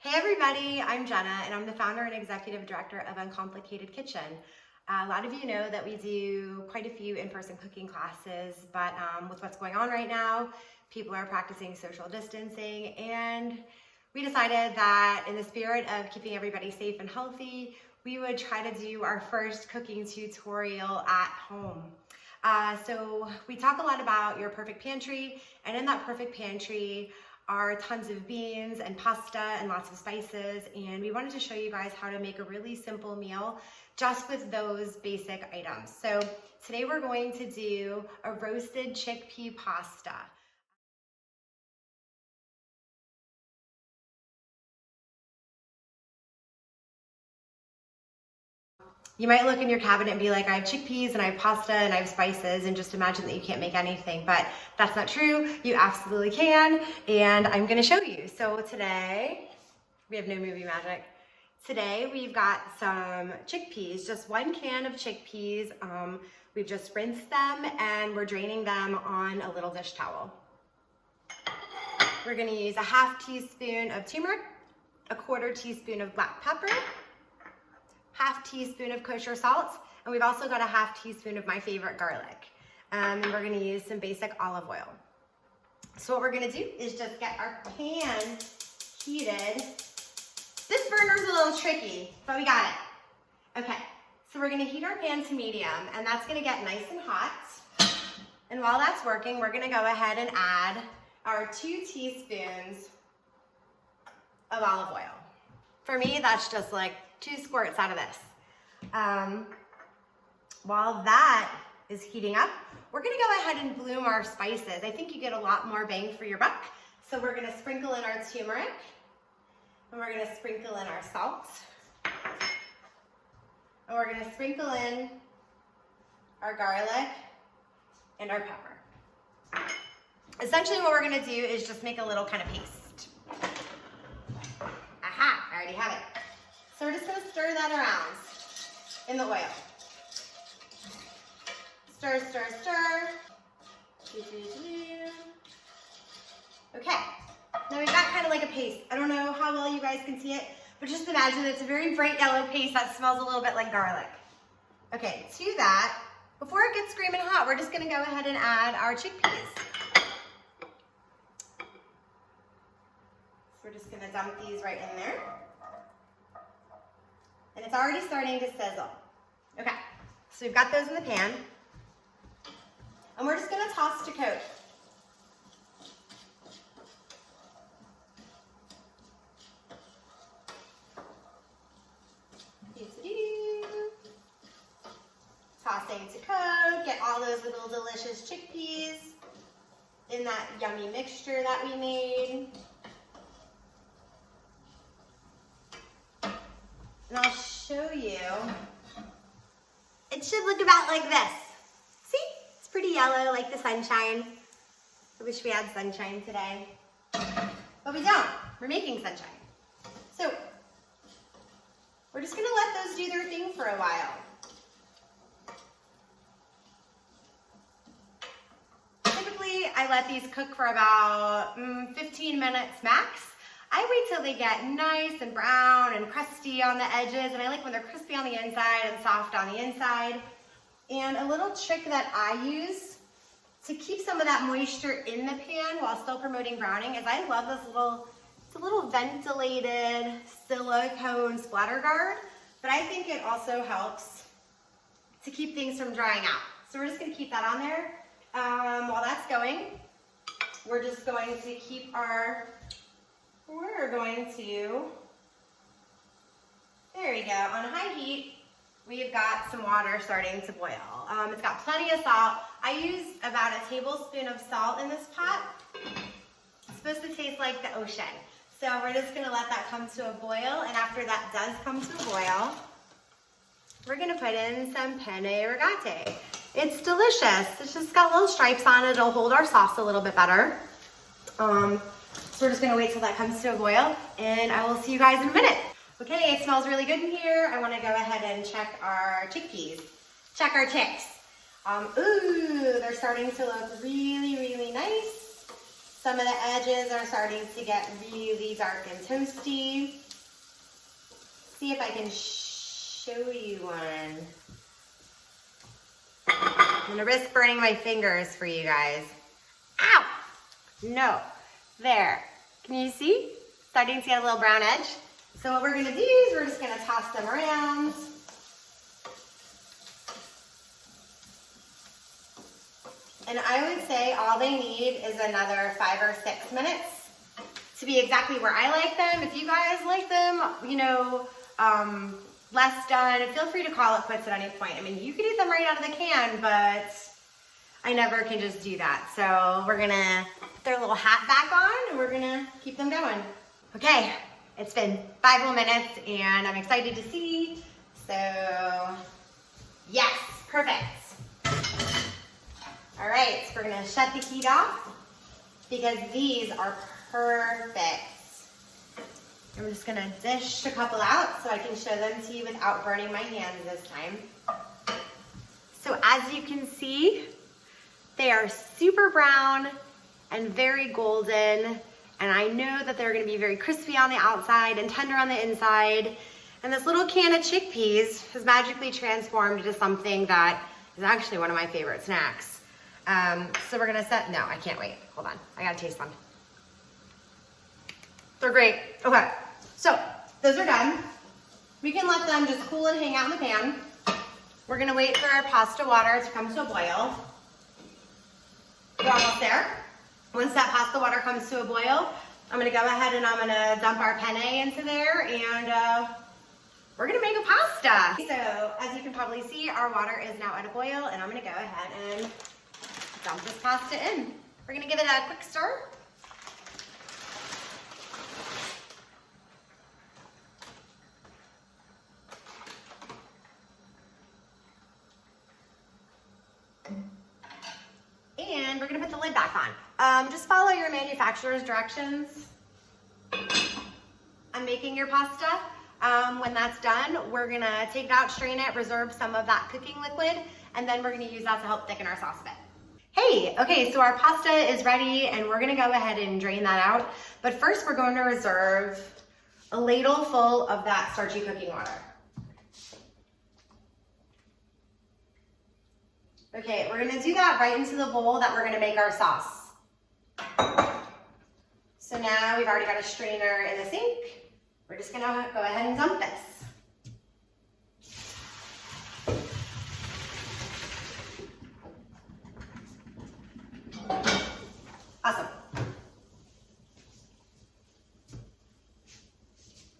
Hey everybody, I'm Jenna and I'm the founder and executive director of Uncomplicated Kitchen. A lot of you know that we do quite a few in-person cooking classes, but with what's going on right now, people are practicing social distancing, and we decided that in the spirit of keeping everybody safe and healthy, we would try to do our first cooking tutorial at home. So we talk a lot about your perfect pantry, and in that perfect pantry are tons of beans and pasta and lots of spices, and we wanted to show you guys how to make a really simple meal just with those basic items. So today we're going to do a roasted chickpea pasta. You might look in your cabinet and be like, I have chickpeas and I have pasta and I have spices, and just imagine that you can't make anything, but that's not true. You absolutely can, and I'm gonna show you. So today, we have no movie magic. Today we've got some chickpeas, just 1 can of chickpeas. We've just rinsed them and we're draining them on a little dish towel. We're gonna use a 1/2 teaspoon of turmeric, a 1/4 teaspoon of black pepper, 1/2 teaspoon of kosher salt, and we've also got a 1/2 teaspoon of my favorite garlic. And we're gonna use some basic olive oil. So what we're gonna do is just get our pan heated. This burner's a little tricky, but we got it. Okay, so we're gonna heat our pan to medium, and that's gonna get nice and hot. And while that's working, we're gonna go ahead and add our 2 teaspoons of olive oil. For me, that's just like 2 squirts out of this. While that is heating up, we're gonna go ahead and bloom our spices. I think you get a lot more bang for your buck. So we're gonna sprinkle in our turmeric, and we're gonna sprinkle in our salt, and we're gonna sprinkle in our garlic and our pepper. Essentially what we're gonna do is just make a little kind of paste. Aha, I already have it. So we're just gonna stir that around in the oil. Stir, stir, stir. Okay, now we've got kind of like a paste. I don't know how well you guys can see it, but just imagine it's a very bright yellow paste that smells a little bit like garlic. Okay, to that, before it gets screaming hot, we're just gonna go ahead and add our chickpeas. So we're just gonna dump these right in there. And it's already starting to sizzle. Okay, so we've got those in the pan. And we're just gonna toss to coat. Tossing to coat, get all those little delicious chickpeas in that yummy mixture that we made. And I'll show you. It should look about like this. See? It's pretty yellow, like the sunshine. I wish we had sunshine today. But we don't. We're making sunshine. So, we're just gonna let those do their thing for a while. Typically, I let these cook for about 15 minutes max. I wait till they get nice and brown and crusty on the edges, and I like when they're crispy on the inside and soft on the inside. And a little trick that I use to keep some of that moisture in the pan while still promoting browning is I love this little ventilated silicone splatter guard, but I think it also helps to keep things from drying out. So we're just gonna keep that on there. While that's going, we're just going to keep there we go, on high heat, we've got some water starting to boil. It's got plenty of salt. I use about a tablespoon of salt in this pot. It's supposed to taste like the ocean. So we're just gonna let that come to a boil, and after that does come to a boil, we're gonna put in some penne rigate. It's delicious. It's just got little stripes on it. It'll hold our sauce a little bit better. So we're just gonna wait till that comes to a boil, and I will see you guys in a minute. Okay, it smells really good in here. I wanna go ahead and check our chickpeas. Check our chicks. Ooh, they're starting to look really, really nice. Some of the edges are starting to get really dark and toasty. See if I can show you one. I'm gonna risk burning my fingers for you guys. Ow! No. There. Can you see? Starting to get a little brown edge. So what we're gonna do is we're just gonna toss them around. And I would say all they need is another 5 or 6 minutes to be exactly where I like them. If you guys like them, you know, less done, feel free to call it quits at any point. I mean, you could eat them right out of the can, but I never can just do that. So we're gonna put their little hat back on and we're gonna keep them going. Okay, it's been 5 more minutes and I'm excited to see. So, yes, perfect. All right, so we're gonna shut the heat off because these are perfect. I'm just gonna dish a couple out so I can show them to you without burning my hands this time. So as you can see, they are super brown and very golden. And I know that they're gonna be very crispy on the outside and tender on the inside. And this little can of chickpeas has magically transformed into something that is actually one of my favorite snacks. So we're gonna set, no, I can't wait. Hold on, I gotta taste one. They're great. Okay, so those are done. We can let them just cool and hang out in the pan. We're gonna wait for our pasta water to come to a boil. We're almost there. Once that pasta water comes to a boil, I'm gonna go ahead and I'm gonna dump our penne into there and we're gonna make a pasta. So as you can probably see, our water is now at a boil and I'm gonna go ahead and dump this pasta in. We're gonna give it a quick stir. And we're gonna put the lid back on. Just follow your manufacturer's directions. I'm making your pasta. When that's done, we're gonna take it out, strain it, reserve some of that cooking liquid, and then we're gonna use that to help thicken our sauce a bit. Hey, okay, so our pasta is ready and we're gonna go ahead and drain that out. But first we're going to reserve a ladle full of that starchy cooking water. Okay, we're gonna do that right into the bowl that we're gonna make our sauce. So now we've already got a strainer in the sink. We're just gonna go ahead and dump this. Awesome.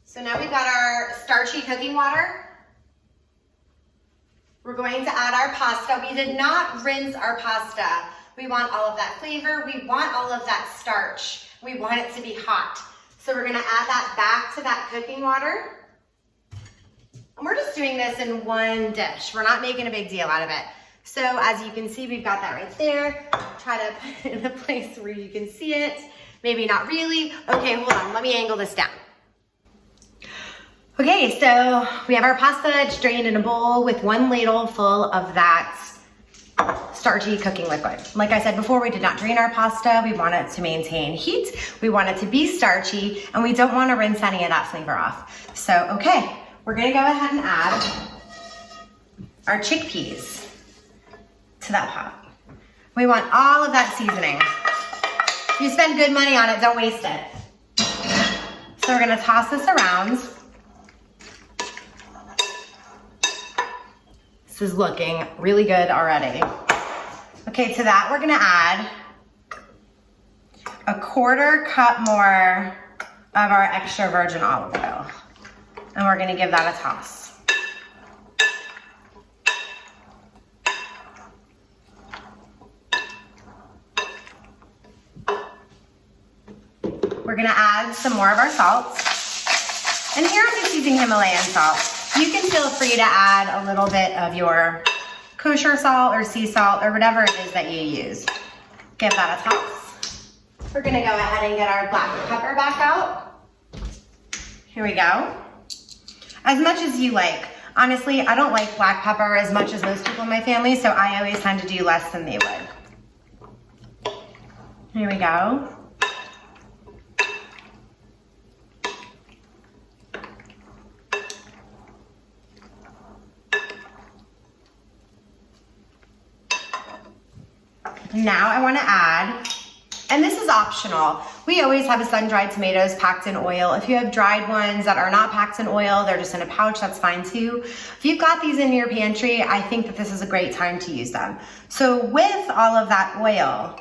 So now we've got our starchy cooking water. We're going to add our pasta. We did not rinse our pasta. We want all of that flavor. We want all of that starch. We want it to be hot. So we're gonna add that back to that cooking water. And we're just doing this in one dish. We're not making a big deal out of it. So as you can see, we've got that right there. Try to put it in a place where you can see it. Maybe not really. Okay, hold on, let me angle this down. Okay, so we have our pasta. It's drained in a bowl with 1 ladle full of that starchy cooking liquid. Like I said before, we did not drain our pasta. We want it to maintain heat. We want it to be starchy, and we don't want to rinse any of that flavor off. So, okay, we're gonna go ahead and add our chickpeas to that pot. We want all of that seasoning. You spend good money on it, don't waste it. So we're gonna toss this around. This is looking really good already. Okay, to that we're gonna add a 1/4 cup more of our extra virgin olive oil. And we're gonna give that a toss. We're gonna add some more of our salt. And here I'm just using Himalayan salt. You can feel free to add a little bit of your kosher salt or sea salt or whatever it is that you use. Give that a toss. We're gonna go ahead and get our black pepper back out. Here we go. As much as you like. Honestly, I don't like black pepper as much as most people in my family, so I always tend to do less than they would. Here we go. Now I wanna add, and this is optional. We always have sun-dried tomatoes packed in oil. If you have dried ones that are not packed in oil, they're just in a pouch, that's fine too. If you've got these in your pantry, I think that this is a great time to use them. So with all of that oil,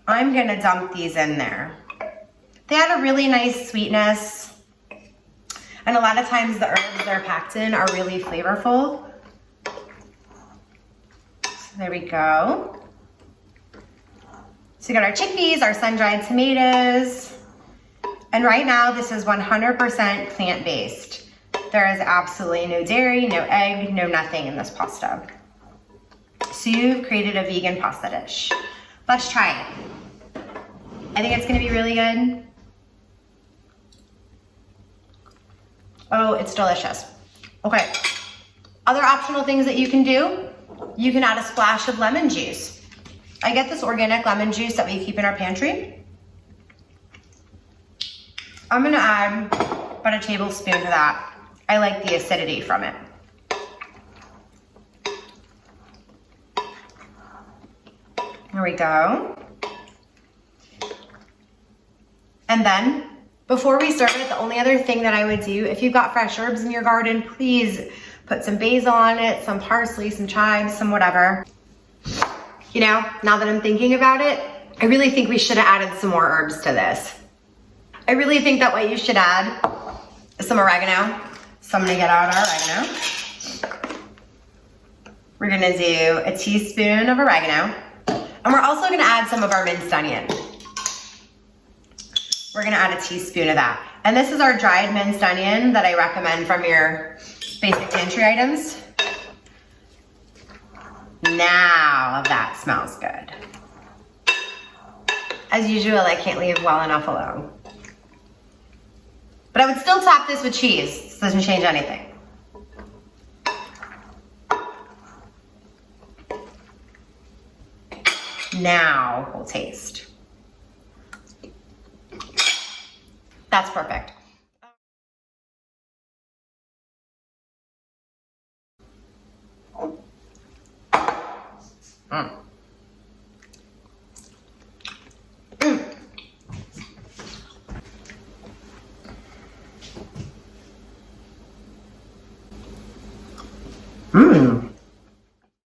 I'm gonna dump these in there. They add a really nice sweetness, and a lot of times the herbs they're packed in are really flavorful. So there we go. So we got our chickpeas, our sun-dried tomatoes, and right now this is 100% plant-based. There is absolutely no dairy, no egg, no nothing in this pasta. So you've created a vegan pasta dish. Let's try it. I think it's gonna be really good. Oh, it's delicious. Okay, other optional things that you can do, you can add a splash of lemon juice. I get this organic lemon juice that we keep in our pantry. I'm gonna add about a tablespoon to that. I like the acidity from it. There we go. And then, before we serve it, the only other thing that I would do, if you've got fresh herbs in your garden, please put some basil on it, some parsley, some chives, some whatever. You know, now that I'm thinking about it, I really think we should have added some more herbs to this. I really think that what you should add is some oregano. So I'm gonna get out our oregano. We're gonna do a teaspoon of oregano. And we're also gonna add some of our minced onion. We're gonna add a teaspoon of that. And this is our dried minced onion that I recommend from your basic pantry items. Now that smells good. As usual, I can't leave well enough alone. But I would still top this with cheese. This doesn't change anything. Now we'll taste. That's perfect.